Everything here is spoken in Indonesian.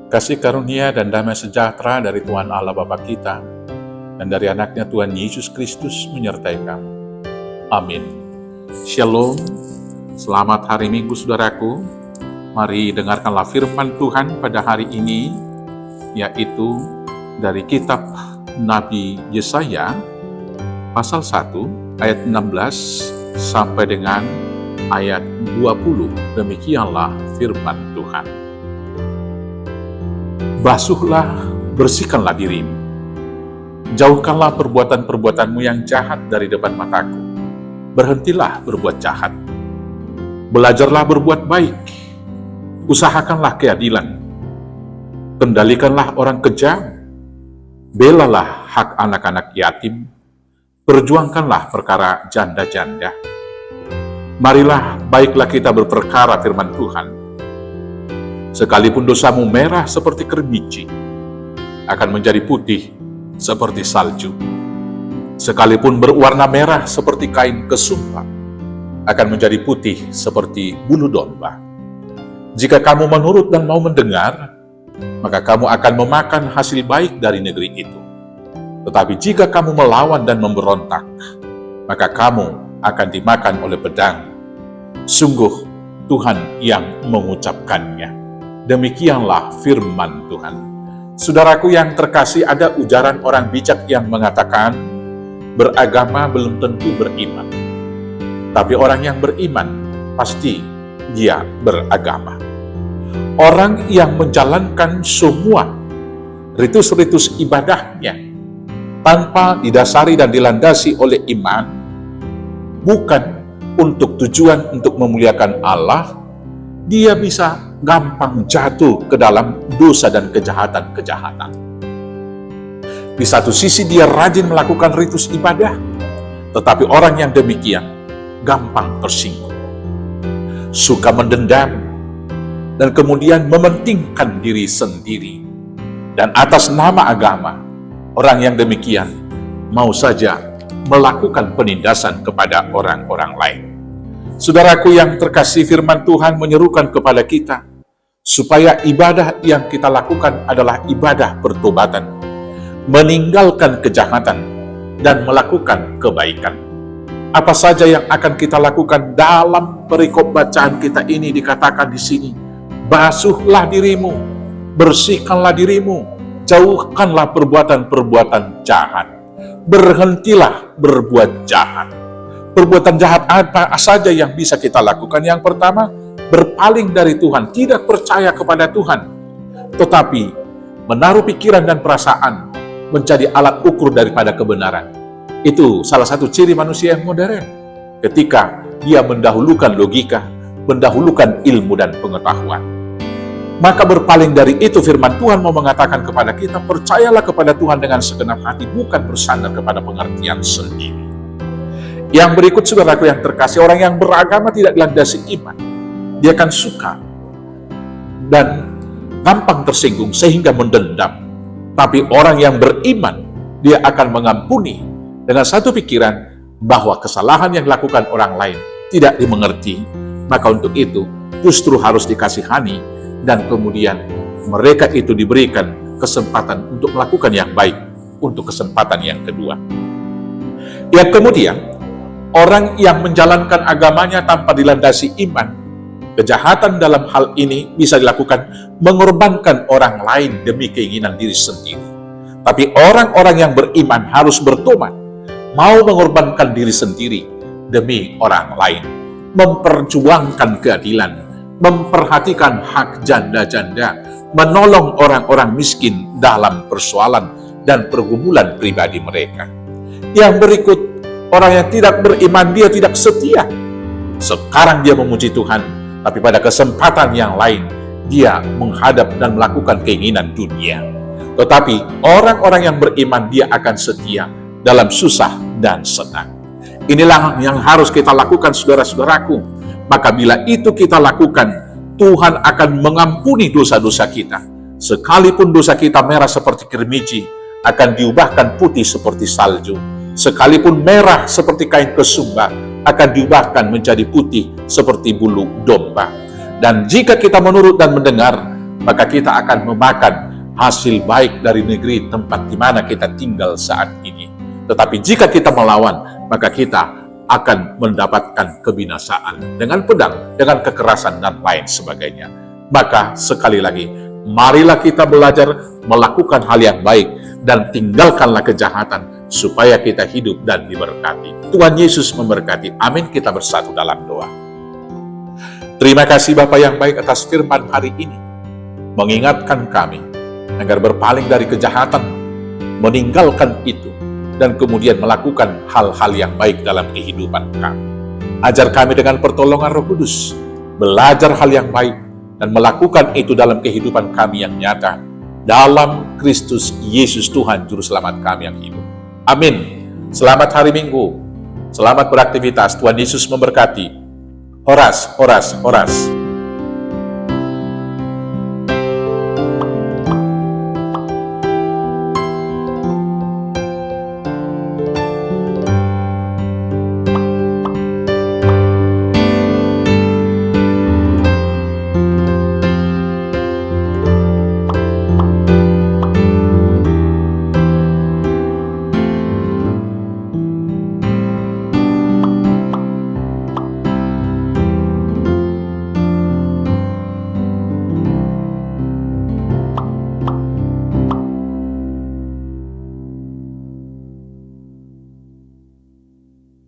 Kasih karunia dan damai sejahtera dari Tuhan Allah Bapa kita dan dari anaknya Tuhan Yesus Kristus menyertai kamu. Amin. Shalom, selamat hari Minggu saudaraku. Mari dengarkanlah firman Tuhan pada hari ini, yaitu dari kitab Nabi Yesaya, pasal 1, ayat 16 sampai dengan ayat 20. Demikianlah firman Tuhan. Basuhlah, bersihkanlah dirimu. Jauhkanlah perbuatan-perbuatanmu yang jahat dari depan mataku. Berhentilah berbuat jahat. Belajarlah berbuat baik. Usahakanlah keadilan. Kendalikanlah orang kejam. Belalah hak anak-anak yatim. Perjuangkanlah perkara janda-janda. Marilah, baiklah kita berperkara firman Tuhan. Sekalipun dosamu merah seperti kermici, akan menjadi putih seperti salju. Sekalipun berwarna merah seperti kain kesumpak, akan menjadi putih seperti bulu domba. Jika kamu menurut dan mau mendengar, maka kamu akan memakan hasil baik dari negeri itu. Tetapi jika kamu melawan dan memberontak, maka kamu akan dimakan oleh pedang. Sungguh Tuhan yang mengucapkannya. Demikianlah firman Tuhan. Saudaraku yang terkasih, ada ujaran orang bijak yang mengatakan, beragama belum tentu beriman. Tapi orang yang beriman, pasti dia beragama. Orang yang menjalankan semua ritus-ritus ibadahnya tanpa didasari dan dilandasi oleh iman, bukan untuk tujuan untuk memuliakan Allah, dia bisa gampang jatuh ke dalam dosa dan kejahatan-kejahatan. Di satu sisi dia rajin melakukan ritus ibadah, tetapi orang yang demikian gampang tersinggung, suka mendendam, dan kemudian mementingkan diri sendiri. Dan atas nama agama, orang yang demikian mau saja melakukan penindasan kepada orang-orang lain. Saudaraku yang terkasih, firman Tuhan menyerukan kepada kita supaya ibadah yang kita lakukan adalah ibadah pertobatan, meninggalkan kejahatan dan melakukan kebaikan. Apa saja yang akan kita lakukan dalam perikop bacaan kita ini dikatakan di sini, basuhlah dirimu, bersihkanlah dirimu, jauhkanlah perbuatan-perbuatan jahat, berhentilah berbuat jahat. Perbuatan jahat apa saja yang bisa kita lakukan? Yang pertama, berpaling dari Tuhan, tidak percaya kepada Tuhan, tetapi menaruh pikiran dan perasaan menjadi alat ukur daripada kebenaran. Itu salah satu ciri manusia yang modern, ketika dia mendahulukan logika, mendahulukan ilmu dan pengetahuan. Maka berpaling dari itu, firman Tuhan mau mengatakan kepada kita, percayalah kepada Tuhan dengan segenap hati, bukan bersandar kepada pengertian sendiri. Yang berikut, saudaraku yang terkasih, orang yang beragama tidak dilandasi iman, dia akan suka dan gampang tersinggung sehingga mendendam. Tapi orang yang beriman, dia akan mengampuni dengan satu pikiran bahwa kesalahan yang dilakukan orang lain tidak dimengerti. Maka untuk itu justru harus dikasihani, dan kemudian mereka itu diberikan kesempatan untuk melakukan yang baik untuk kesempatan yang kedua. Yang kemudian, orang yang menjalankan agamanya tanpa dilandasi iman, kejahatan dalam hal ini bisa dilakukan mengorbankan orang lain demi keinginan diri sendiri. Tapi orang-orang yang beriman harus bertobat, mau mengorbankan diri sendiri demi orang lain, memperjuangkan keadilan, memperhatikan hak janda-janda, menolong orang-orang miskin dalam persoalan dan pergumulan pribadi mereka. Yang berikut, orang yang tidak beriman, dia tidak setia. Sekarang dia memuji Tuhan, tapi pada kesempatan yang lain, dia menghadap dan melakukan keinginan dunia. Tetapi orang-orang yang beriman, dia akan setia dalam susah dan senang. Inilah yang harus kita lakukan, saudara-saudaraku. Maka bila itu kita lakukan, Tuhan akan mengampuni dosa-dosa kita. Sekalipun dosa kita merah seperti kermici, akan diubahkan putih seperti salju. Sekalipun merah seperti kain kesumba, akan diubahkan menjadi putih seperti bulu domba. Dan jika kita menurut dan mendengar, maka kita akan memakan hasil baik dari negeri tempat di mana kita tinggal saat ini. Tetapi jika kita melawan, maka kita akan mendapatkan kebinasaan dengan pedang, dengan kekerasan, dan lain sebagainya. Maka sekali lagi, marilah kita belajar melakukan hal yang baik dan tinggalkanlah kejahatan supaya kita hidup dan diberkati. Tuhan Yesus memberkati. Amin. Kita bersatu dalam doa. Terima kasih Bapa yang baik atas firman hari ini, mengingatkan kami agar berpaling dari kejahatan, meninggalkan itu, dan kemudian melakukan hal-hal yang baik dalam kehidupan kami. Ajar kami dengan pertolongan Roh Kudus, belajar hal yang baik, dan melakukan itu dalam kehidupan kami yang nyata, dalam Kristus Yesus Tuhan Juru Selamat kami yang hidup. Amin. Selamat hari Minggu, selamat beraktivitas. Tuhan Yesus memberkati. Horas, horas, horas.